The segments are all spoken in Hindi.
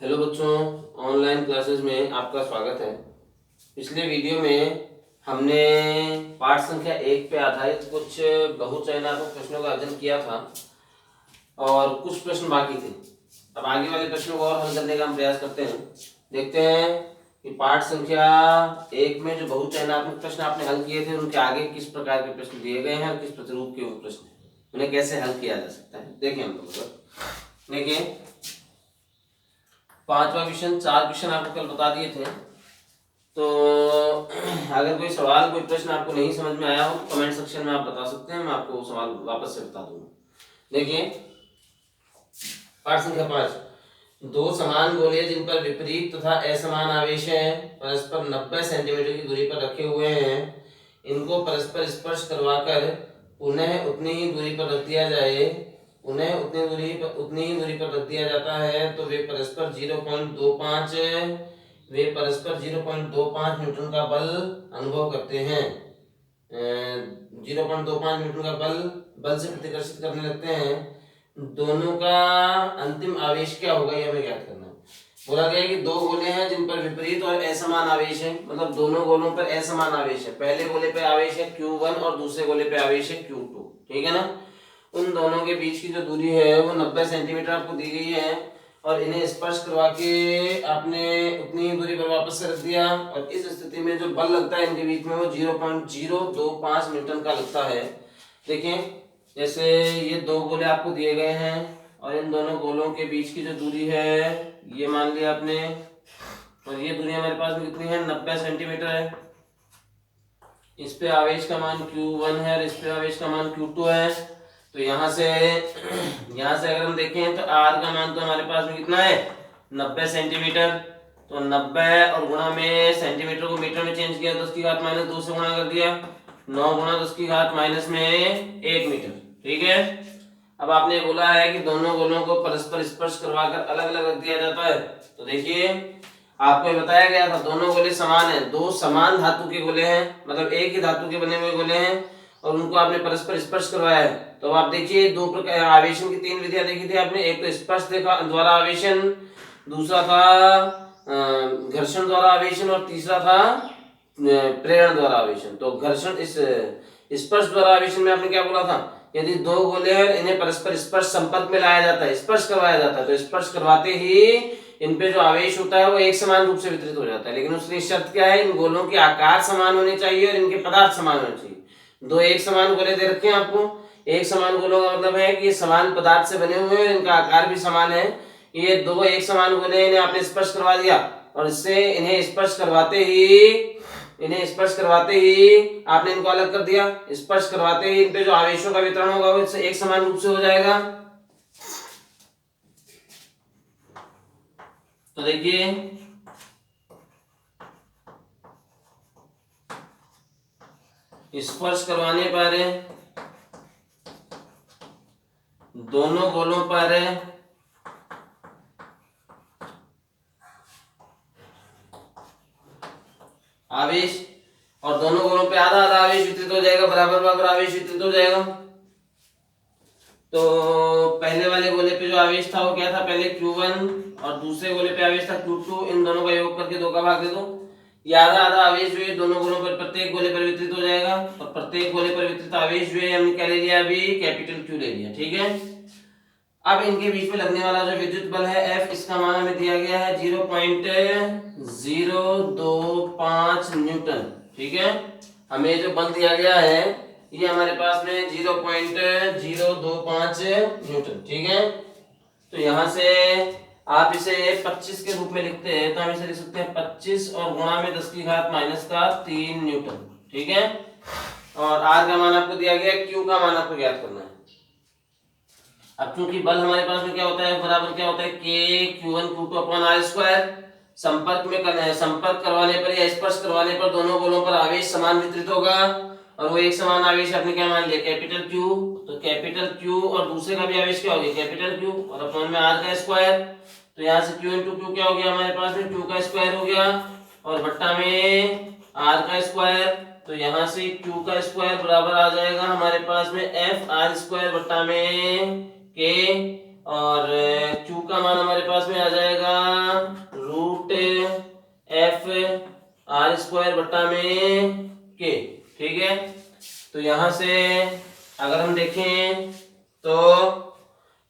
हेलो बच्चों, ऑनलाइन क्लासेस में आपका स्वागत है। पिछले वीडियो में हमने पाठ संख्या 1 पे आधारित कुछ बहुचयनात्मक प्रश्नों का अध्ययन किया था और कुछ प्रश्न बाकी थे। अब आगे वाले प्रश्नों को और हल करने का हम प्रयास करते हैं। देखते हैं कि पाठ संख्या 1 में जो बहुचयनात्मक प्रश्न आपने हल किए थे उनके आगे किस प्रकार के प्रश्न दिए गए हैं और किस प्रतिरूप के वो प्रश्न हैं, उन्हें कैसे हल किया जा सकता है। देखिए हम लोग देखिए, 5वां क्वेश्चन 4 क्वेश्चन आपको कल बता दिए थे। तो अगर कोई सवाल कोई प्रश्न आपको नहीं समझ में आया हो कमेंट सेक्शन में आप बता सकते हैं, मैं आपको सवाल वापस से बता दूंगा। देखिए पाठ संख्या 5, दो समान गोले जिन पर विपरीत तथा असमान आवेश हैं परस्पर 90 सेंटीमीटर की दूरी पर रखे हुए हैं, इनको परस्पर स्पर्श करवाकर पुनः उतनी ही दूरी पर रख दिया जाए उतनी ही दूरी पर रख दिया जाता है तो वे परस्पर 0.25 न्यूटन का बल अनुभव करते हैं। 0.25 न्यूटन का बल से प्रतिकर्षित करने लगते हैं। दोनों का अंतिम आवेश क्या होगा ये हमें ज्ञात करना है। बोला गया है कि दो गोले हैं जिन पर विपरीत और असमान आवेश है, मतलब दोनों गोलों पर असमान आवेश है। पहले गोले पे आवेश है Q1 और दूसरे गोले पे आवेश है Q2, ठीक है ना। उन दोनों के बीच की जो दूरी है वो 90 सेंटीमीटर आपको दी गई है और इन्हें स्पर्श करवा के आपने उतनी ही दूरी पर वापस से रख दिया और इस स्थिति में जो बल लगता है इनके बीच में वो 0.025 न्यूटन का लगता है। देखिए जैसे ये दो गोले आपको दिए गए हैं और इन दोनों गोलों के बीच की जो दूरी है ये मान लिया आपने, और ये दूरी हमारे पास में कितनी है 90 सेंटीमीटर है। इस पे आवेश का मान Q1 है और इस पे आवेश का मान Q2 है। तो यहाँ से अगर हम देखें तो R का मान तो हमारे पास में कितना है 90 सेंटीमीटर। तो 90 और गुणा में सेंटीमीटर को मीटर में चेंज किया, 10 की घात -2 से गुणा कर दिया, 9 गुणा 10 की घात -1 मीटर, ठीक है। अब आपने बोला है कि दोनों गोलों को परस्पर स्पर्श करवाकर अलग अलग रख दिया जाता है। तो देखिए आपको बताया गया था दोनों गोले समान हैं, दो समान धातु के गोले हैं, मतलब एक ही धातु के बने हुए गोले हैं और उनको आपने परस्पर स्पर्श करवाया है। तो आप देखिए दो प्रकार आवेशन की तीन विधियां देखी थी आपने, एक तो स्पर्श द्वारा आवेशन, दूसरा था घर्षण द्वारा आवेशन और तीसरा था प्रेरण द्वारा आवेशन। तो घर्षण इस स्पर्श द्वारा आवेशन में आपने क्या बोला था, यदि दो गोले हैं इन्हें परस्पर स्पर्श संपर्क में लाया जाता है, स्पर्श करवाया जाता है, तो स्पर्श करवाते ही इन पे जो आवेश होता है वो एक समान रूप से वितरित हो जाता है। लेकिन उसकी शर्त क्या है, इन गोलों के आकार समान होने चाहिए और इनके पदार्थ समान होने चाहिए। दो एक समान गोले दे रखे हैं आपको, एक समान गोलों का मतलब है कि समान पदार्थ से बने हुए हैं, इनका आकार भी समान है। ये दो एक समान गोले इन्हें आपने स्पर्श करवा दिया और इससे इन्हें स्पर्श करवाते ही आपने इनको अलग कर दिया। स्पर्श करवाते ही इन पे जो आवेशों का वितरण होगा वो एक समान रूप से हो जाएगा। तो देखिए स्पर्श करवाने पर दोनों गोलों पर आवेश और दोनों गोलों पे आधा आधा आवेश वितरित हो जाएगा, बराबर बराबर आवेश वितरित हो जाएगा। तो पहले वाले गोले पे जो आवेश था वो क्या था, पहले Q1 और दूसरे गोले पे आवेश था Q2, इन दोनों का योग करके 2 का भाग दे दो। ये आधा आधा आवेश जो है दोनों गोलों पर प्रत्येक गोले पर वितरित हो जाएगा और प्रत्येक गोले पर वितरित आवेश जो है हमने क्या ले लिया, अभी कैपिटल Q ले लिया, ठीक है। अब इनके बीच में लगने वाला जो विद्युत बल है F, इसका मान हमें दिया गया है 0.025 न्यूटन, ठीक है। हमें जो बल दिया गया है ये हमारे पास में 0.025 न्यूटन, ठीक है। तो यहां से आप इसे 25 के रूप में लिखते हैं तो हम इसे लिख सकते हैं 25 और गुणा में 10 की घात -3 न्यूटन, ठीक है। और R का मान आपको दिया गया, Q का मान आपको ज्ञात करना है। अब क्योंकि बल हमारे पास में क्या होता है, बराबर क्या होता है K Q1 Q2 upon R square. संपर्क करवाने पर या स्पर्श करवाने पर दोनों गोलों पर आवेश समान वितरित होगा और वो एक समान आवेश आपने क्या मान लिया, कैपिटल Q। तो कैपिटल Q और दूसरे का भी आवेश क्या हो गया, कैपिटल Q और अपॉन में R का स्क्वायर। तो यहाँ से Q इंटू Q क्या हो गया हमारे पास में, Q का स्क्वायर हो गया और बट्टा में R का स्क्वायर। तो यहाँ से Q का स्क्वायर बराबर आ जाएगा हमारे पास में F R स्क्वायर बट्टा में K और Q का मान हमारे पास में आ जाएगा रूट एफ आर स्क्वायर बट्टा में के। ठीक है, तो यहाँ से अगर हम देखें तो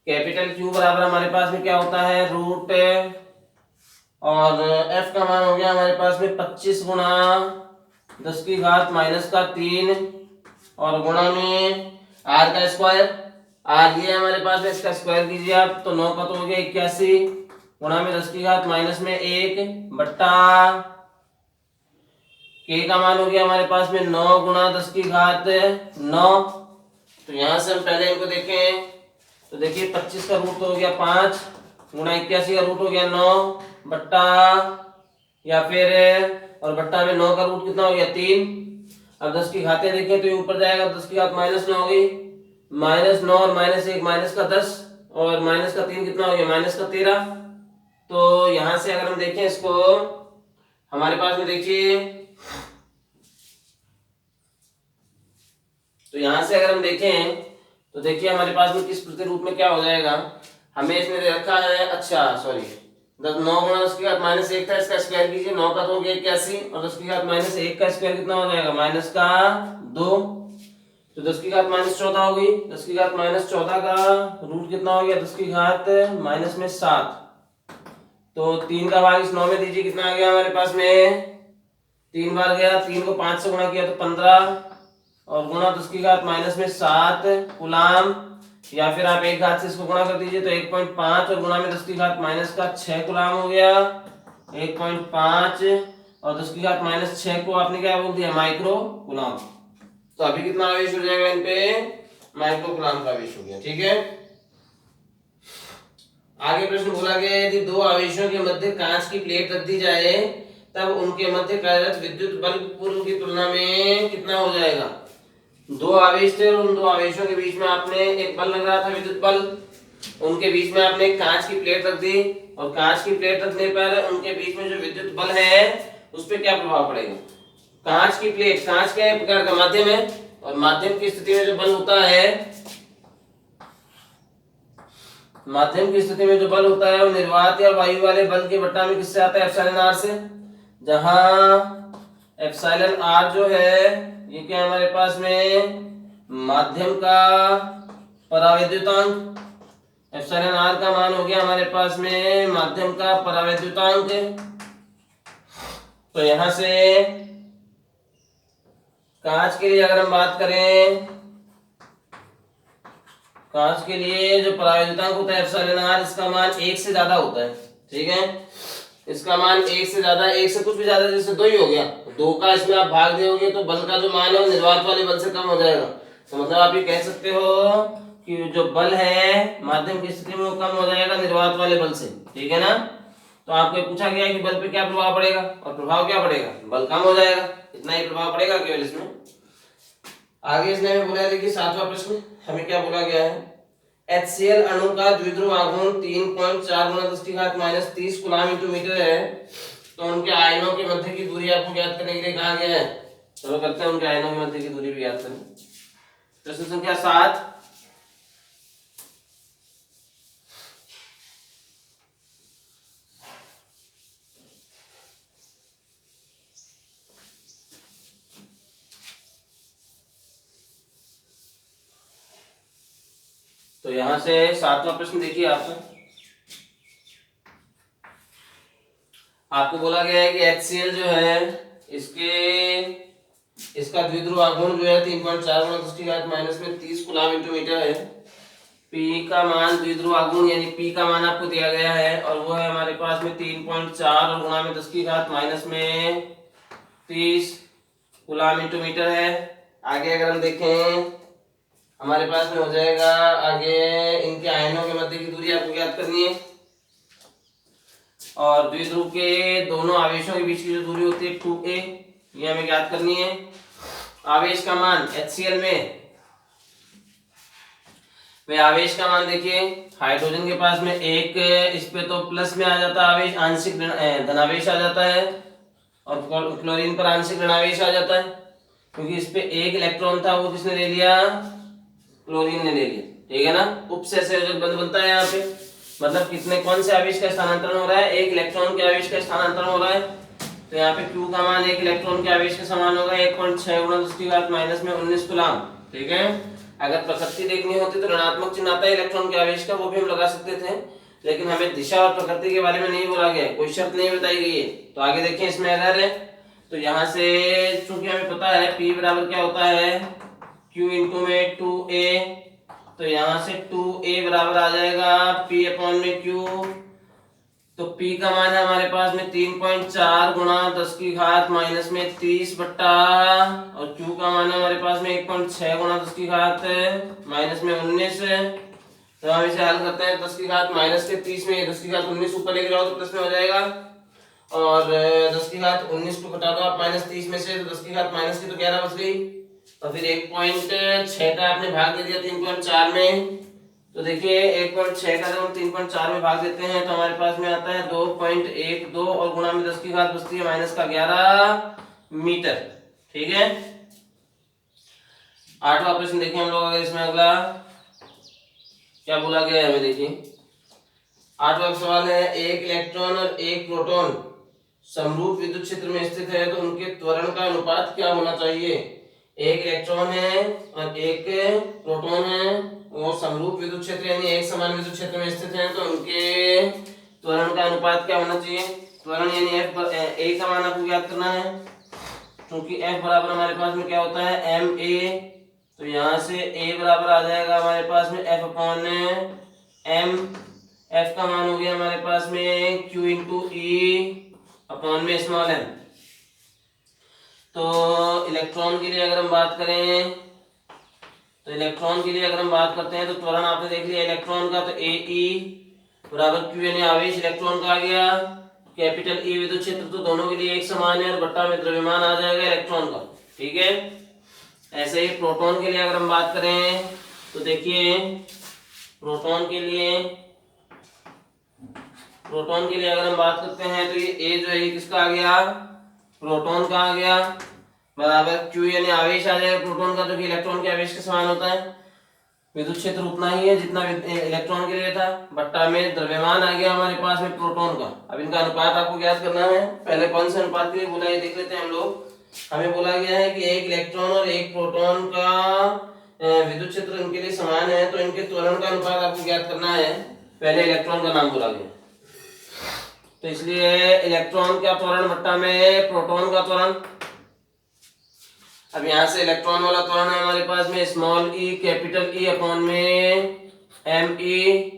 कैपिटल Q बराबर हमारे पास में क्या होता है, रूट और F का मान हो गया हमारे पास में 25 गुणा 10 की घात माइनस का 3 और गुणा में R का स्क्वायर। आर ये हमारे पास में, इसका स्क्वायर कीजिए आप तो 9 का तो हो गया 81 गुणा में 10 की घात माइनस में 1 बट्टा के का मान हो गया हमारे पास में 9 गुणा 10 की घात 9। तो यहां से हम पहले इनको देखें तो देखिए 25 का रूट तो हो गया 5 गुणा 81 का रूट हो गया 9 बट्टा या फिर और बट्टा में 9 का रूट कितना हो गया 3। अब 10 की घातें देखें तो ये ऊपर जाएगा, 10 की घात माइनस 9 हो गई, माइनस 9 और माइनस 1 माइनस का 10 और माइनस का 3 कितना हो गया माइनस का 13। तो यहां से अगर हम देखें इसको हमारे पास में देखिए, तो यहां से अगर हम देखें तो देखिए हमारे पास में किस प्रतिरूप में क्या हो जाएगा। हमें इसमें दे रखा है, अच्छा सॉरी 9 गुणा 10 की घात माइनस 1 था, इसका स्क्वायर कीजिए, 9 का तो हो गया 81 और 10 की घात माइनस 1 का स्क्वायर कितना हो जाएगा माइनस का 2। तो 10 की घात माइनस 14 हो गई, 10 की घात माइनस 14 का रूट कितना हो गया 10 की घात माइनस में 7। तो 3 का भाग इस 9 में दीजिए, कितना आ गया हमारे पास में 3 बार गया, 3 को 5 से गुणा किया तो 15 और गुणा 10 की घात माइनस में 7 कूलाम, या फिर आप एक घात से इसको गुणा कर दीजिए तो 1.5 और गुणा में 10 की घात माइनस का 6 कूलाम हो गया 1.5 और 10 की घात माइनस 6 को आपने क्या बोल दिया माइक्रो कूलाम। तो अभी कितना आवेश हो जाएगा इन पे, माइक्रो कूलाम का आवेश हो गया। ठीक है, आगे प्रश्न बोला गया है यदि दो आवेशों के मध्य कांच की प्लेट रख दी जाए तब उनके मध्य कार्यरत विद्युत बल पूर्व की तुलना में कितना हो जाएगा। दो आवेश थे और उन दो आवेशों के बीच में आपने एक बल लग रहा था विद्युत बल, उनके बीच में आपने एक कांच की प्लेट रख दी और कांच की प्लेट रखने पर उनके बीच में जो विद्युत बल है उस पर क्या प्रभाव पड़ेगा। कांच की प्लेट, कांच के प्रकार का माध्यम है और माध्यम की स्थिति में जो बल होता है, माध्यम की स्थिति में जो बल होता है वो निर्वात या वायु वाले बल के बट्टा में किससे आता है एप्सिलॉन आर से, जहां एप्सिलॉन आर जो है ये क्या हमारे पास में माध्यम का परावैद्युतांक, एप्सिलॉन आर का मान हो गया हमारे पास में माध्यम का परावैद्युतांक। तो यहां से कांच के लिए अगर हम बात करें, कांच के लिए जो परावैद्युतांक होता है एप्सिलॉन आर, इसका मान 1 से ज्यादा होता है। ठीक है, इसका मान 1 से ज्यादा, 1 से कुछ भी ज्यादा, जैसे 2 ही हो गया, 2 का इसमें आप भाग दोगे तो बल का जो मान है वो निर्वात वाले बल से कम हो जाएगा। तो मतलब आप ये कह सकते हो कि जो बल है माध्यम की स्थिति में वो कम हो जाएगा निर्वात वाले बल से। ठीक है ना, तो आपको पूछा गया है कि बल पे क्या प्रभाव पड़ेगा और प्रभाव क्या पड़ेगा, बल कम हो जाएगा, इतना ही प्रभाव पड़ेगा केवल इसमें। आगे इसने हमें बोला है, देखिए 7वां प्रश्न हमें क्या बोला गया है, HCl अणु का द्विध्रुव आघूर्ण 3.4 गुणा 10 की घात माइनस 30 कूलम इंटू मीटर है, तो उनके आयनों के मध्य की दूरी आपको ज्ञात करने के लिए कहा गया है। चलो करते हैं उनके आयनों के मध्य की दूरी भी ज्ञात करें। प्रश्न संख्या 7, तो यहां से 7वां प्रश्न देखिए आपको बोला गया है कि HCl जो है इसका द्विध्रुव आघूर्ण जो है 3.4 गुणा 10 की घात माइनस में 30 कूलम इंटू मीटर है। P का मान द्विध्रुव आघूर्ण यानी P का मान आपको दिया गया है और वो है हमारे पास में 3.4 और गुणा में 10 की घात माइनस में 30 कूलम इंटू मीटर है। आगे अगर हम देखें हमारे पास में हो जाएगा, आगे इनके आयनों के मध्य की दूरी आपको ज्ञात करनी है और द्विध्रुव के दोनों आवेशों के बीच की जो दूरी होती है 2a, ये हमें ज्ञात करनी है। आवेश का मान HCl में वे आवेश का मान देखिए, हाइड्रोजन के पास में एक, इस पे तो प्लस में आ जाता है आवेश, आंशिक धनावेश आ जाता है और क्लोरीन पर आंशिक ऋणावेश आ जाता है, क्योंकि इस पे एक इलेक्ट्रॉन था वो किसने ले लिया, क्लोरीन ने ले लिया। ठीक है ना। उप से संयोजक बंध बनता है यहाँ पे, मतलब कितने कौन से आवेश का स्थानांतरण हो रहा है, एक इलेक्ट्रॉन के आवेश का स्थानांतरण हो रहा है। तो यहाँ पे Q का मान एक इलेक्ट्रॉन के आवेश के समान होगा 1.6 गुणा 10⁻⁻19 कूलम। ठीक है। अगर प्रकृति देखनी होती तो ऋणात्मक चिन्ह आता है इलेक्ट्रॉन के आवेश का, वो भी हम लगा सकते थे, लेकिन हमें दिशा और प्रकृति के बारे में नहीं बोला गया, कोई शर्त नहीं बताई गई है। तो आगे देखिए इसमें अगर है तो यहाँ से चूंकि हमें पता है P बराबर क्या होता है Q इंटू में 2A, तो यहाँ से 2A बराबर आ जाएगा P अपॉन में Q। तो P का मान है हमारे पास में 3.4 गुणा 10⁻⁻30 बट्टा, और Q का मान है हमारे पास में 1.6 गुणा 10⁻⁻19। तो हम इसे हल करते हैं 10⁻⁻30 में 10⁻19 ऊपर लेके जाओ तो प्लस में हो जाएगा, और 10⁻19 को घटा दो आप -30 में से, तो 10⁻- की तो 11 बच गई। तो फिर 1.6 का आपने भाग दे दिया 3.4 में, तो देखिए 1.6 का जब हम 3.4 में भाग देते हैं तो हमारे पास में आता है 2.12 और गुणा में 10 की घात बचती है -11 मीटर। ठीक है। 8वां प्रश्न देखिए हम लोग, अगर इसमें अगला क्या बोला गया है हमें देखिए। 8वां सवाल है एक इलेक्ट्रॉन और एक प्रोटॉन समरूप विद्युत क्षेत्र में स्थित है तो उनके त्वरण का अनुपात क्या होना चाहिए। एक इलेक्ट्रॉन है और एक प्रोटॉन है, वो समरूप विद्युत क्षेत्र यानी एक समान विद्युत क्षेत्र में स्थित हैं, तो उनके त्वरण का अनुपात क्या होना चाहिए। त्वरण यानी F A का मान आपको ज्ञात करना है, क्योंकि F बराबर हमारे पास में क्या होता है ma, तो यहाँ से A बराबर आ जाएगा हमारे पास में F अपॉन m। F का मान हो गया हमारे पास में Q इंटू E अपॉन में स्मॉल m। तो इलेक्ट्रॉन के लिए अगर हम बात करें तो इलेक्ट्रॉन के लिए अगर हम बात करते हैं तो त्वरण आपने देख लिया इलेक्ट्रॉन का, तो AE बराबर Q यानी आवेश इलेक्ट्रॉन का आ गया, कैपिटल E विद्युत क्षेत्र, तो दोनों के लिए एक समान है, और बट्टा में द्रव्यमान आ जाएगा इलेक्ट्रॉन का। ठीक है। ऐसे ही प्रोटॉन के लिए अगर हम बात करें तो देखिए प्रोटॉन के लिए अगर हम बात करते हैं तो ये A जो है ये किसका आ गया, प्रोटॉन का आ गया, बराबर Q यानी आवेश आ जाएगा प्रोटॉन का, जो कि इलेक्ट्रॉन के आवेश के समान होता है। विद्युत क्षेत्र उतना ही है जितना इलेक्ट्रॉन के लिए था, बट्टा में द्रव्यमान आ गया हमारे पास में प्रोटॉन का। अब इनका अनुपात आपको ज्ञात करना है। पहले कौन से अनुपात के लिए बोला है देख लेते हैं हम लोग। हमें बोला गया है कि एक इलेक्ट्रॉन और एक प्रोटॉन का विद्युत क्षेत्र इनके लिए समान है, तो इनके त्वरण का अनुपात आपको ज्ञात करना है। पहले इलेक्ट्रॉन का नाम बोला गया, तो इसलिए इलेक्ट्रॉन का त्वरण बट्टा में प्रोटॉन का त्वरण। अब यहाँ से इलेक्ट्रॉन वाला त्वरण है हमारे पास में small e capital E upon में me,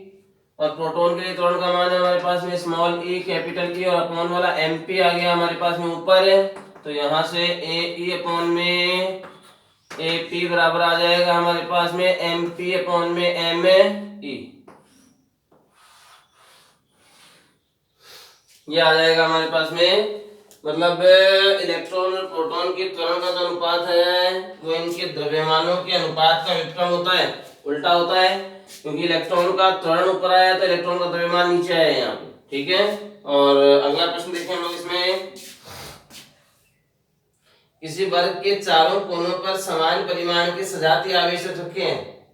और प्रोटॉन के लिए त्वरण का मान है हमारे पास में स्मॉल e कैपिटल E और अपॉन वाला mp आ गया हमारे पास में ऊपर है, तो यहाँ से ae अपॉन में ap बराबर आ जाएगा हमारे पास में mp अपॉन में me, ये आ जाएगा हमारे पास में। मतलब इलेक्ट्रॉन और प्रोटॉन के त्वरण का जो अनुपात है वो इनके द्रव्यमानों के अनुपात का व्युत्क्रम होता है, उल्टा होता है, क्योंकि इलेक्ट्रॉन का त्वरण ऊपर आया तो इलेक्ट्रॉन का द्रव्यमान नीचे आया यहाँ पे। ठीक है। और अगला प्रश्न देखें हम लोग इसमें। किसी वर्ग के चारों कोनों पर समान परिमाण के सजातीय आवेश रखे हैं।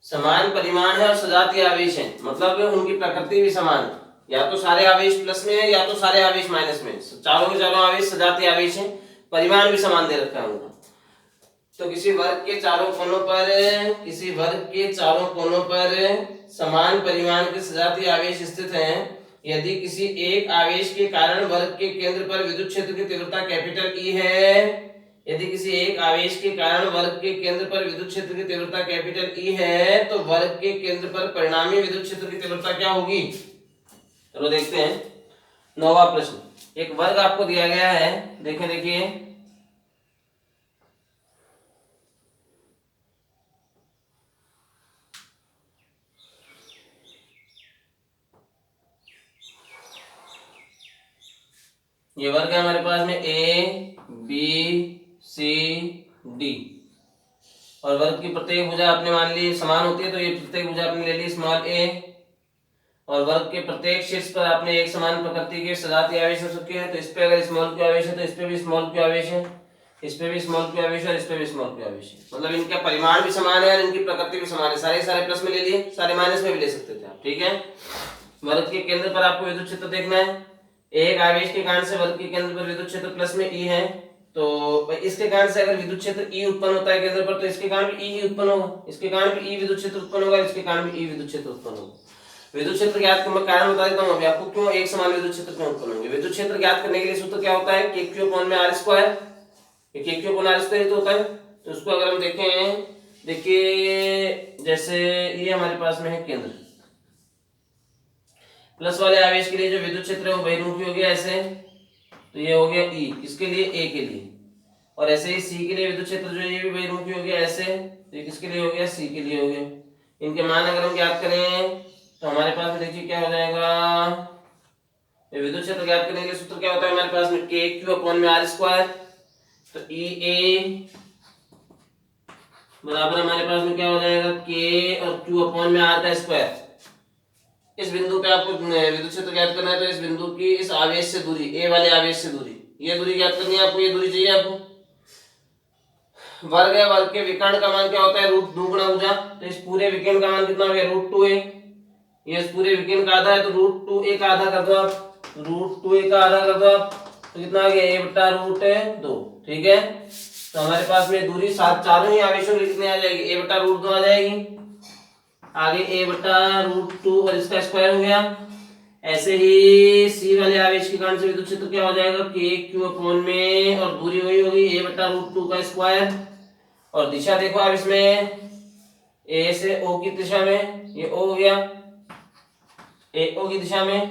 समान परिमाण है और सजातीय आवेश है, मतलब उनकी प्रकृति भी समान है, या तो सारे आवेश प्लस में है या तो सारे आवेश माइनस में। चारों के चारों आवेश सजातीय आवेश हैं, परिमाण भी समान दे रखा है उनका। तो किसी वर्ग के चारों कोनों पर समान परिमाण के सजातीय आवेश स्थित हैं। यदि किसी एक आवेश के कारण वर्ग के केंद्र पर विद्युत क्षेत्र की तीव्रता कैपिटल E है, यदि किसी एक आवेश के कारण वर्ग के केंद्र पर विद्युत क्षेत्र की तीव्रता कैपिटल E है, तो वर्ग के केंद्र पर परिणामी विद्युत क्षेत्र की तीव्रता क्या होगी। चलो देखते हैं। 9वां प्रश्न, एक वर्ग आपको दिया गया है, देखिए ये वर्ग है हमारे पास में ABCD, और वर्ग की प्रत्येक भुजा आपने मान ली समान होती है, तो ये प्रत्येक भुजा आपने ले ली स्मॉल a, और वर्ग के प्रत्येक शीर्ष पर आपने एक समान प्रकृति के सजातीय आवेश रखे हैं, तो इस पे अगर स्मॉल q आवेश है तो इस पे भी स्मॉल q आवेश है। इस पे भी स्मॉल q आवेश और इस पे भी स्मॉल q आवेश है, मतलब इनका परिमाण भी समान है और इनकी प्रकृति भी समान है। सारे प्लस में ले लिए, सारे माइनस में भी ले सकते थे आप, ठीक है। वर्ग के केंद्र पर आपको विद्युत क्षेत्र देखना है। एक आवेश के कारण से वर्ग के केंद्र पर विद्युत क्षेत्र प्लस में E है, तो इसके कारण से अगर विद्युत क्षेत्र E उत्पन्न होता है केंद्र पर, तो इसके कारण भी E ही उत्पन्न होगा, इसके कारण भी E विद्युत क्षेत्र उत्पन्न होगा, इसके कारण भी E विद्युत क्षेत्र उत्पन्न होगा। विद्युत क्षेत्र ज्ञात करने का कारण बता देता हूं अभी आपको, क्यों एक समान विद्युत क्षेत्र क्यों उत्पन्न होंगे। विद्युत क्षेत्र ज्ञात करने के लिए सूत्र क्या होता है, KQ/R², ये KQ/R² तो होता है। तो उसको अगर हम देखें, देखिए जैसे ये हमारे पास में है केंद्र, प्लस वाले आवेश के लिए जो विद्युत क्षेत्र है वो बहिर्मुखी हो गया ऐसे, तो ये हो गया E किसके लिए, A के लिए, और ऐसे ही C के लिए विद्युत क्षेत्र जो है ये भी बहिर्मुखी हो गया ऐसे, तो ये किसके लिए हो गया, C के लिए हो गया। इनके मान अगर हम ज्ञात करें तो हमारे पास में देखिए क्या हो जाएगा, विद्युत क्षेत्र ज्ञात करने के लिए सूत्र क्या होता है हमारे पास में, KQ/R², तो EA बराबर हमारे पास में क्या हो जाएगा, K और Q/R²। इस बिंदु पे आपको विद्युत क्षेत्र ज्ञात करना है, तो इस बिंदु की इस आवेश से दूरी, A वाले आवेश से दूरी, ये दूरी ज्ञात करनी है आपको, ये दूरी चाहिए आपको। वर्ग है, वर्ग के विकर्ण का मान क्या होता है, √2 गुना ऊर्जा, तो इस पूरे विकर्ण का मान कितना हो गया, √2a, ये इस पूरे विकर्ण का आधा है, तो √2a का आधा कर दो आप, √2a का आधा कर दो आप, तो कितना आ गया, a/√2, ठीक है। तो हमारे पास में दूरी सात चारों ही आवेशों के लिए कितनी आ जाएगी, a/√2 आ जाएगी, आगे a/√2 और इसका स्क्वायर हो गया। ऐसे ही C वाले आवेश के कारण से विद्युत क्षेत्र क्या हो जाएगा, KQ में, और दूरी वही होगी a/√2 का स्क्वायर, और दिशा देखो आप इसमें A से O की दिशा में, ये O हो गया, AO की दिशा में,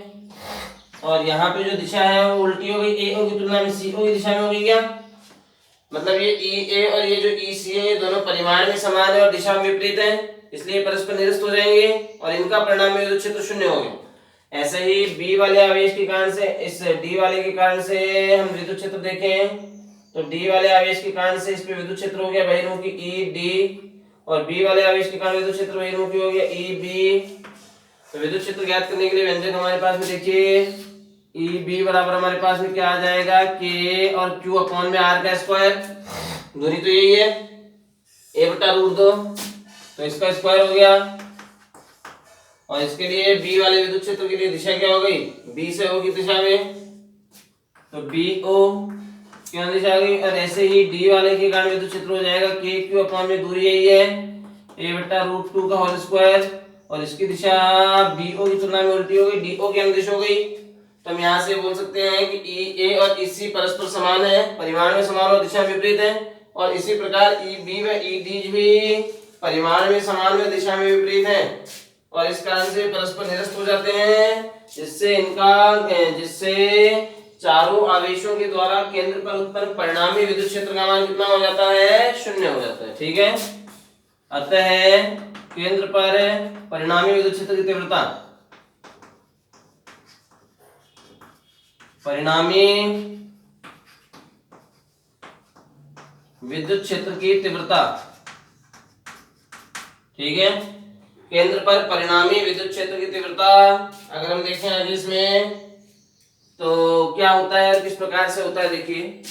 और यहाँ पे जो दिशा है वो उल्टी हो गई, AO की तुलना में CO की दिशा में हो गई क्या, मतलब ये EA और ये जो EC है ये दोनों परिमाण में समान है और दिशा में विपरीत है, इसलिए परस्पर निरस्त हो जाएंगे और इनका परिणाम में विद्युत क्षेत्र शून्य हो गया। ऐसे ही B वाले आवेश के कारण से, इस D वाले के कारण से हम विद्युत क्षेत्र देखें, तो D वाले आवेश के कारण से इस पे विद्युत क्षेत्र हो गया बहिर्मुखी ED, और B वाले आवेश के कारण विद्युत क्षेत्र बहिर्मुखी हो गया EB। तो विद्युत क्षेत्र ज्ञात करने के लिए व्यंजक हमारे पास में देखिए, EB बराबर हमारे पास में क्या आ जाएगा, K और Q/R², दूरी तो यही है a/√2, तो इसका स्क्वायर हो गया, और इसके लिए B वाले विद्युत क्षेत्र के लिए दिशा क्या हो गई, B से O की दिशा में, तो BO क्या दिशा आ गई, और ऐसे ही D वाले के कारण विद्युत क्षेत्र हो जाएगा KQ में, दूरी यही है a/√2 का होल स्क्वायर, और इसकी दिशा BO की तुलना में उल्टी हो गई, DO की अनुदिश हो गई। तो हम यहाँ से बोल सकते हैं कि EA और EC परस्पर समान है, परिमाण में समान और दिशा विपरीत है, और इसी प्रकार EB व ED भी परिमाण में समान व दिशा में विपरीत है, और इस कारण से परस्पर निरस्त हो जाते हैं, जिससे चारों आवेशों के द्वारा केंद्र पर उत्पन्न परिणामी विद्युत क्षेत्र का मान कितना हो जाता है, शून्य हो जाता है, ठीक है। अतः केंद्र पर परिणामी विद्युत क्षेत्र की तीव्रता, परिणामी विद्युत क्षेत्र की तीव्रता, ठीक है, केंद्र पर परिणामी विद्युत क्षेत्र की तीव्रता अगर हम देखें आगे इसमें तो क्या होता है, किस प्रकार से होता है, देखिए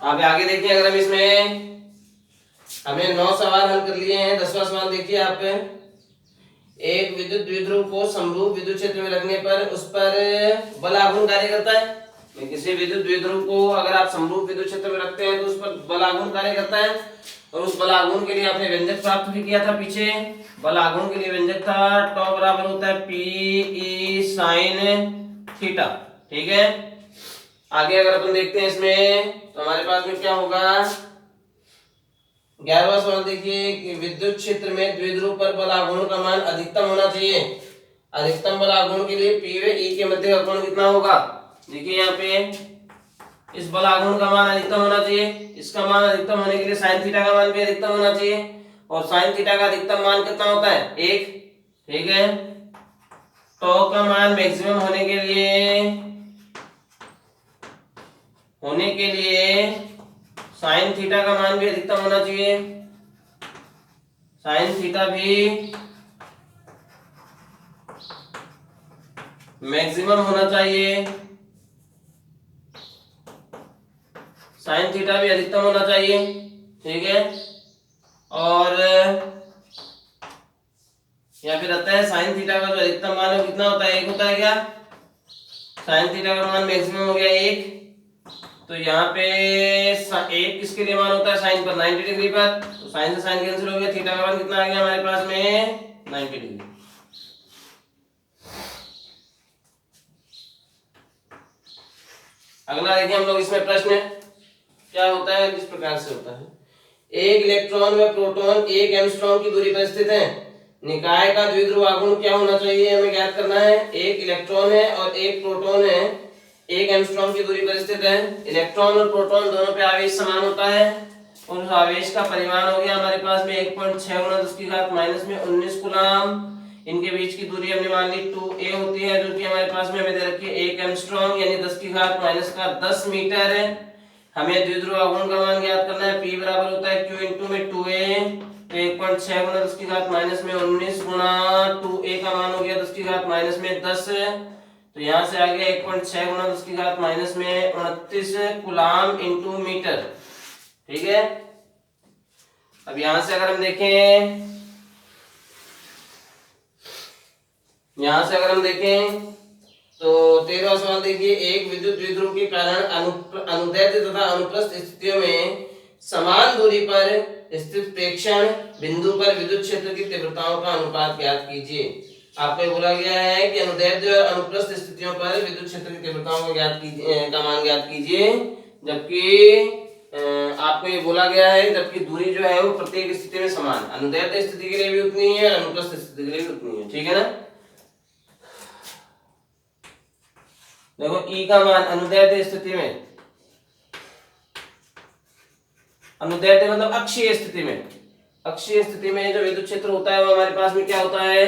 आप आगे देखिए, अगर हम इसमें हमने 9 सवाल हल कर लिए हैं, 10वां सवाल देखिए आप, एक विद्युत द्विध्रुव को समरूप विद्युत क्षेत्र में रखने पर उस पर बल आघूर्ण कार्य करता है। किसी विद्युत द्विध्रुव को अगर आप समरूप विद्युत क्षेत्र में रखते हैं तो उस पर बल आघूर्ण कार्य करता है, और उस बल आघूर्ण के लिए आपने व्यंजक प्राप्त भी किया था पीछे। बल आघूर्ण के लिए व्यंजक था टॉ बराबर होता है PE sin थीटा, ठीक है। आगे अगर अपन देखते हैं इसमें तो हमारे पास में क्या होगा, 11वां सवाल देखिए कि विद्युत क्षेत्र में द्विध्रुव पर बल आघूर्ण का मान अधिकतम होना चाहिए। अधिकतम बल आघूर्ण के लिए P व E के मध्य का कोण कितना होगा, देखिए यहाँ पे इस बल आघूर्ण का मान अधिकतम होना चाहिए, इसका मान अधिकतम होने के लिए sin थीटा का मान भी अधिकतम होना चाहिए, और साइन थीटा का अधिकतम मान कितना होता है 1, ठीक है। टॉर्क का मान मैक्सिमम होने के लिए साइन थीटा का मान भी अधिकतम होना चाहिए, साइन थीटा भी मैक्सिमम होना चाहिए, साइन थीटा भी अधिकतम होना चाहिए, ठीक है। और या फिर आता है साइन थीटा का जो अधिकतम मान है कितना होता है 1 होता है क्या, साइन थीटा का मान मैक्सिमम हो गया 1, तो यहाँ पे 1 किसके लिए मान होता है साइन पर 90 डिग्री पर, तो साइन से साइन कैंसिल हो गया, थीटा का मान कितना आ गया हमारे पास में 90 डिग्री। अगला देखिए हम लोग इसमें प्रश्न क्या होता है, किस प्रकार से होता है। एक इलेक्ट्रॉन व प्रोटॉन 1 एंगस्ट्रॉम की दूरी पर स्थित है, निकाय का द्विध्रुव आघूर्ण क्या होना चाहिए हमें ज्ञात करना है। एक इलेक्ट्रॉन है और एक प्रोटॉन है, 1 एंगस्ट्रॉम की दूरी पर स्थित है, इलेक्ट्रॉन और प्रोटॉन दोनों पे आवेश समान होता है और उस आवेश का परिमाण हो गया हमारे पास में 1.6 × 10 - 19 कूलम। इनके बीच की दूरी हमने मान ली 2a होती है, जो कि हमारे पास में हमें दे रखी है 1 एंगस्ट्रॉम यानी 10 मीटर है। हमें द्विध्रुव आघूर्ण का मान ज्ञात करना है, P बराबर होता है Q * में 2a, तो 1.6 × 10 - 19 गुणा 2a का मान हो गया 10 - 10, तो यहाँ से आ गया 1.6 × 10 - 29 कूलम × मीटर, ठीक है। अब यहाँ से अगर हम देखें, तो 13वां सवाल देखिए, एक विद्युत द्विध्रुव के कारण अनुदैर्ध्य तथा अनुप्रस्थ स्थितियों में समान दूरी पर स्थित प्रेक्षण बिंदु पर विद्युत क्षेत्र की तीव्रताओं का अनुपात ज्ञात कीजिए। आपको बोला गया है कि अनुदैर्ध्य और अनुप्रस्थ स्थितियों पर विद्युत क्षेत्र की तीव्रताओं का मान ज्ञात कीजिए, जबकि आपको ये बोला गया है जबकि दूरी जो है वो प्रत्येक स्थिति में समान, अनुदैर्ध्य स्थिति के लिए भी उतनी है, अनुप्रस्थ स्थिति के लिए भी उतनी है, ठीक है ना। देखो E का मान अनुदैर्ध्य स्थिति में, अनुदैर्ध्य मतलब अक्षीय स्थिति में जो विद्युत क्षेत्र होता है वो हमारे पास में क्या होता है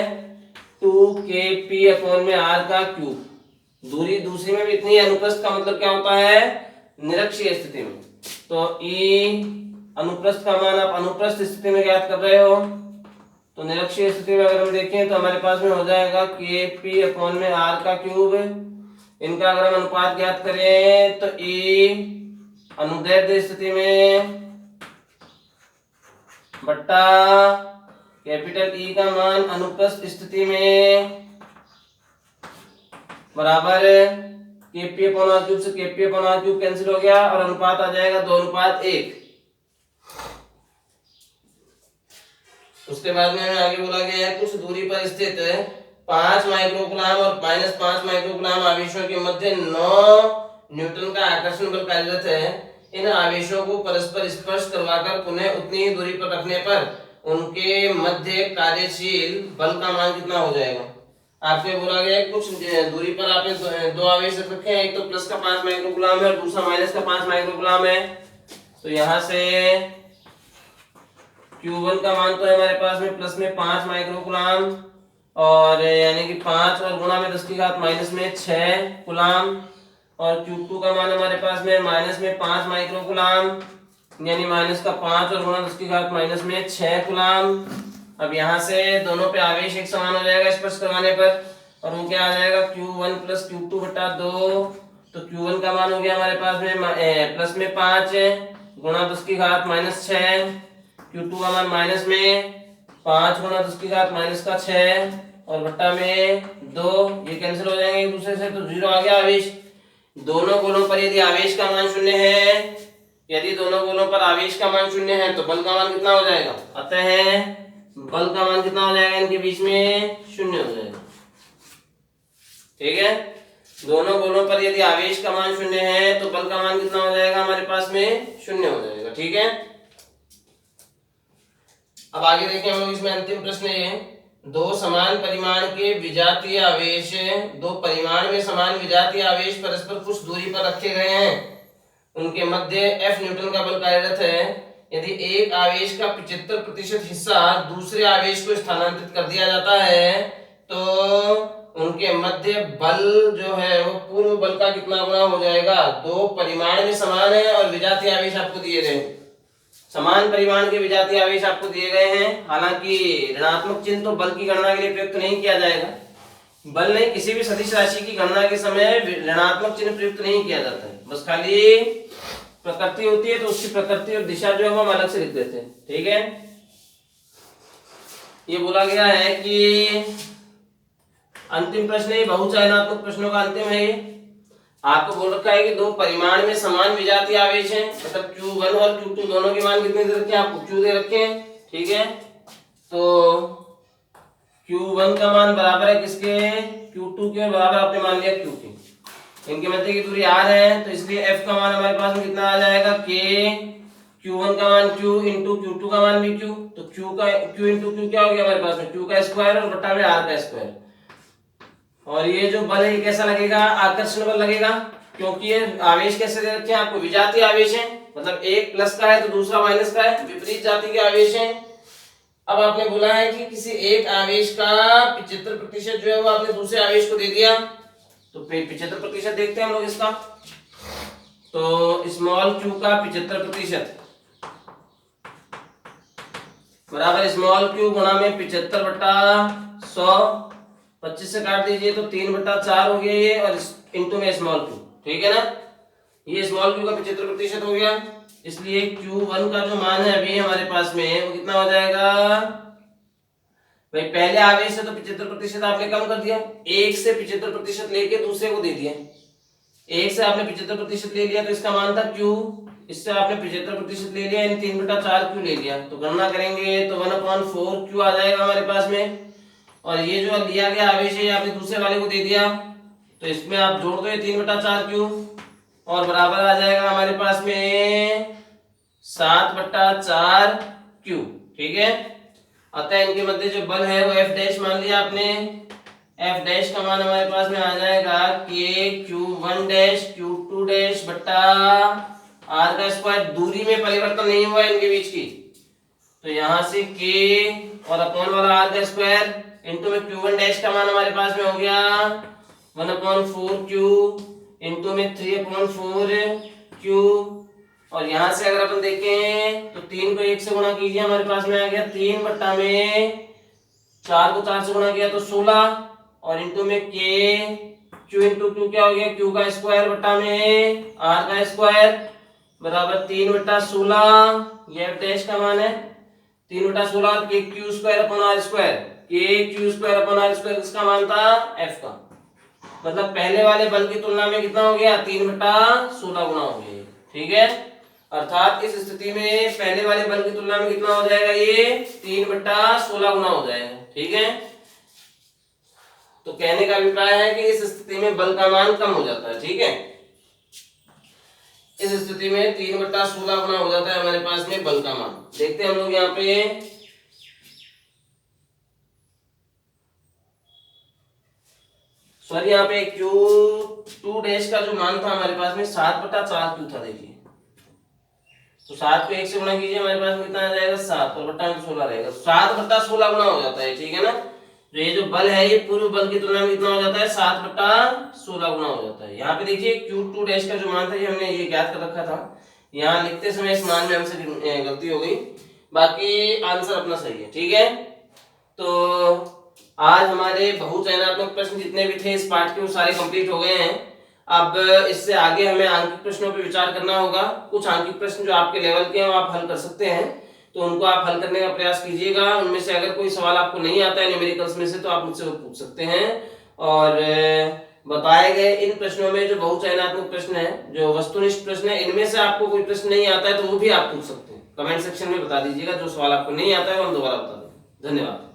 2kp/r का क्यूब। दूरी दूसरी में भी इतनी है, अनुप्रस्थ का मतलब क्या होता है निरक्षीय स्थिति में, तो E अनुप्रस्थ का मान आप अनुप्रस्थ स्थिति में ज्ञात कर रहे हो, तो निरक्षीय स्थिति में अगर हम देखें तो हमारे पास में हो जाएगा kp/r का क्यूब। इनका अगर हम अनुपात ज्ञात करें तो E अनुदैर्ध्य स्थिति में बट्टा कैपिटल E का मान अनुप्रस्थ स्थिति में बराबर kp/r³ से kp/r³ कैंसिल हो गया और अनुपात आ जाएगा 2:1। उसके बाद में हमें आगे बोला गया है कुछ दूरी पर स्थित 5 माइक्रोकूलम और -5 माइक्रोकूलम आवेशों के मध्य 9 न्यूटन का आकर्षण बल कार्यरत है। इन आवेशों को परस्पर स्पर्श करवाकर पुनः उतनी ही दूरी पर रखने पर उनके मध्य कार्यशील बल का मान कितना हो जाएगा। आपसे बोला गया है कुछ दूरी पर आपने दो आवेश रखे हैं, एक तो प्लस का 5 माइक्रोकूलम है और दूसरा माइनस का 5 माइक्रोकूलम है। तो यहाँ से Q1 का मान तो है हमारे पास में प्लस में 5 माइक्रोकूलम और यानी कि 5 और गुणा में 10⁻⁻6 कूलम, और Q2 का मान हमारे पास में माइनस में 5 माइक्रोकूलम यानी माइनस का 5 और गुणा 10⁻⁻6 कूलम। अब यहाँ से दोनों पे आवेश एक समान हो जाएगा स्पर्श करवाने पर, और वो क्या आ जाएगा Q1 + Q2/2। तो Q1 का मान हो गया हमारे पास में प्लस में 5 गुणा 10⁻⁻6, Q2 का मान माइनस में 5 गुणा 10⁻⁻6 और बट्टा में 2, ये कैंसिल हो जाएंगे एक दूसरे से, तो 0 आ गया आवेश। दोनों गोलों पर यदि आवेश का मान 0 है, यदि दोनों गोलों पर आवेश का मान 0 है तो बल का मान कितना हो जाएगा, अतः बल का मान कितना हो जाएगा इनके बीच में 0 हो जाएगा, ठीक है। दोनों गोलों पर यदि आवेश का मान 0 है तो बल का मान कितना हो जाएगा हमारे पास में 0 हो जाएगा, ठीक है। अब आगे देखें हम लोग इसमें अंतिम प्रश्न ये, दो परिमाण में समान विजातीय आवेश परस्पर कुछ दूरी पर रखे गए हैं, उनके मध्य F न्यूटन का बल कार्यरत है। यदि एक आवेश का 75% हिस्सा दूसरे आवेश को स्थानांतरित कर दिया जाता है तो उनके मध्य बल जो है वो पूर्व बल का कितना गुना हो जाएगा। दो परिमाण में समान है और विजातीय आवेश आपको दिए गए हैं, समान परिमाण के विजातीय आवेश आपको दिए गए हैं। हालांकि ऋणात्मक चिन्ह तो बल की गणना के लिए प्रयुक्त नहीं किया जाएगा, बल नहीं, किसी भी सदिश राशि की गणना के समय ऋणात्मक चिन्ह प्रयुक्त नहीं किया जाता है, बस खाली प्रकृति होती है तो उसकी प्रकृति और दिशा जो है वो हम अलग से लिख देते हैं। ठीक है, ये बोला गया है कि अंतिम प्रश्न है, बहुचयनात्मक प्रश्नों का अंतिम है। ये आपको बोल रखा है कि दो परिमाण में समान विजातीय आवेश हैं, मतलब Q1 और Q2 दोनों के मान कितने दे रखे हैं, आपको Q दे रखे हैं। ठीक है, तो Q1 का मान बराबर है किसके, Q2 के, बराबर आपने मान लिया Q के। इनके मध्य की दूरी R है तो इसलिए F का मान हमारे पास में कितना आ जाएगा, K, Q1 का मान Q इंटू Q2 का मान भी Q, तो Q इंटू Q क्या हो गया हमारे पास में, Q का स्क्वायर और बटा में R का स्क्वायर। और ये जो बल है ये कैसा लगेगा, आकर्षण बल लगेगा, क्योंकि ये आवेश कैसे दे रखे हैं आपको, विजातीय आवेश है, मतलब एक प्लस का है तो दूसरा माइनस का है, विपरीत जाति के आवेश है। अब आपने बोला है कि किसी एक आवेश का 75% जो है वो आपने दूसरे आवेश को दे दिया, तो 75% देखते हैं हम लोग इसका। तो स्मॉल q का 75% बराबर स्मॉल q गुणा में 75/100, 25 से काट दीजिए तो 3/4 हो गया ये, और इंटू में स्मॉल q। ठीक है ना, ये स्मॉल q का 75% हो गया, इसलिए Q1 का जो मान है अभी हमारे पास में वो कितना हो जाएगा भाई, पहले आवेश से तो 75% आपने कम कर दिया, एक से 75% लेके दूसरे को दे दिया, एक से आपने 75% ले लिया तो इसका मान था Q, इससे आपने 75% ले लिया, यानी 3/4 Q ले लिया, तो गणना करेंगे तो 1/4 Q आ जाएगा हमारे पास में। और ये जो लिया गया आवेश है आपने दूसरे वाले को दे दिया, तो इसमें आप जोड़ दो ये 3/4 Q, और बराबर आ जाएगा हमारे पास में 7/4 Q। ठीक है, अतः इनके मध्य जो बल है वो F डैश मान लिया आपने, F डैश का मान हमारे पास में आ जाएगा K Q1 dash Q2 dash बट्टा R का स्क्वायर। दूरी में परिवर्तन नहीं हुआ इनके बीच की, तो यहाँ से K और अपॉन वाला R का स्क्वायर इंटू में Q1 डैश का मान हमारे पास में हो गया 1/4 Q इंटू में 3/4 Q। और यहाँ से अगर अपन देखें तो 3 को 1 से गुणा कीजिए, हमारे पास में आ गया 3 बट्टा में 4 को 4 से गुणा किया तो 16, और इंटू में K Q इंटू Q क्या हो गया, Q का स्क्वायर बट्टा में R का स्क्वायर बराबर 3/16, ये F डैश का मान है 3/16, K Q square upon R square, K Q square upon R square किसका मान था, F का, मतलब पहले वाले बल की तुलना में कितना हो गया, 3/16 गुना हो गया। ठीक है, अर्थात इस स्थिति में पहले वाले बल की तुलना में कितना हो जाएगा, ये 3/16 गुना हो जाएगा। ठीक है, तो कहने का अभिप्राय है कि इस स्थिति में बल का मान कम हो जाता है। ठीक है, इस स्थिति में 3/16 गुना हो जाता है हमारे पास में बल का मान। देखते हैं हम लोग यहाँ पे, सॉरी यहाँ पे Q2 डैश का जो मान था हमारे पास में 7/4 Q था। देखिए तो 7 को 1 से गुणा कीजिए, हमारे पास में कितना आ जाएगा 7, और बट्टा में 16 रहेगा, 7/16 गुना हो जाता है। ठीक है ना, तो ये जो बल है ये पूर्व बल की तुलना में कितना हो जाता है, 7/16 गुना हो जाता है। यहाँ पे देखिए Q2 डैश का जो मान था ये हमने ये ज्ञात कर रखा था, यहाँ लिखते समय इस मान में हमसे गलती हो गई, बाकी आंसर अपना सही है। ठीक है, तो आज हमारे बहुचयनात्मक प्रश्न जितने भी थे इस पाठ के वो सारे कंप्लीट हो गए हैं। अब इससे आगे हमें आंकिक प्रश्नों पर विचार करना होगा। कुछ आंकिक प्रश्न जो आपके लेवल के हैं वो आप हल कर सकते हैं, तो उनको आप हल करने का प्रयास कीजिएगा। उनमें से अगर कोई सवाल आपको नहीं आता है न्यूमेरिकल्स में से तो आप मुझसे वो पूछ सकते हैं। और बताए गए इन प्रश्नों में जो बहुचयनात्मक प्रश्न है, जो वस्तुनिष्ठ प्रश्न है, इनमें से आपको कोई प्रश्न नहीं आता है तो वो भी आप पूछ सकते हैं। कमेंट सेक्शन में बता दीजिएगा, जो सवाल आपको नहीं आता है वो हम दोबारा बता देंगे। धन्यवाद।